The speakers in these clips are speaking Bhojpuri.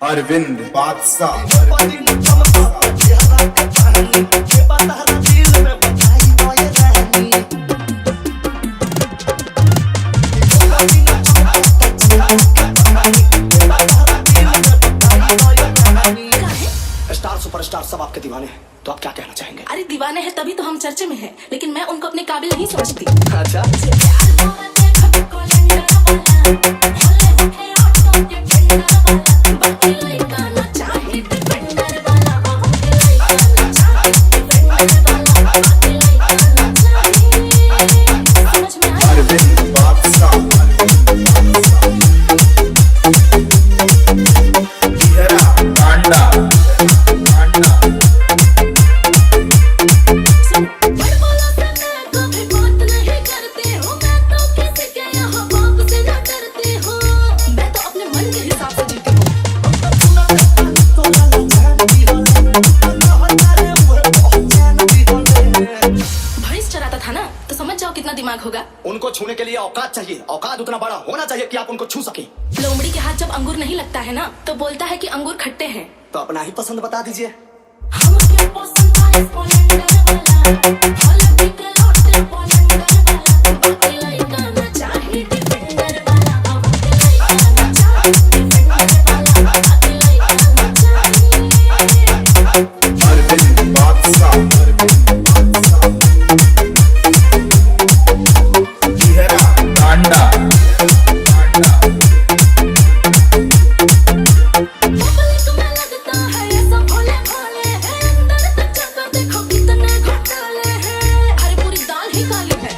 अरविंद बादशाह। स्टार सुपरस्टार सब आपके दीवाने हैं, तो आप क्या कहना चाहेंगे? अरे दीवाने हैं तभी तो हम चर्चे में हैं, लेकिन मैं उनको अपने काबिल नहीं समझती। अच्छा, अरविंद बादशाह। बिहरा कांडा कितना दिमाग होगा। उनको छूने के लिए औकात चाहिए, औकात उतना बड़ा होना चाहिए कि आप उनको छू सके। लोमड़ी के हाथ जब अंगूर नहीं लगता है ना, तो बोलता है कि अंगूर खट्टे हैं। तो अपना ही पसंद बता दीजिए। अरविंद बादशाह। बिहरा कांडा अरे पूरी दाल ही काली है।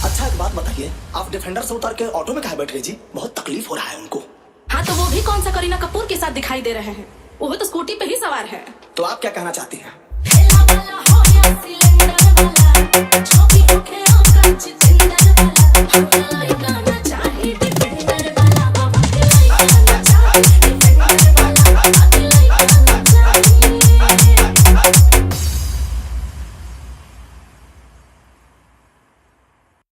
अच्छा एक बात बताइए, आप डिफेंडर से उतर के ऑटो में काहे बैठ गए जी? बहुत तकलीफ हो रहा है उनको। हाँ तो वो भी कौन सा करीना कपूर के साथ दिखाई दे रहे हैं, वो तो स्कूटी पे ही सवार है। तो आप क्या कहना चाहती हैं? ठेला वाला हो या सिलेंडर वाला,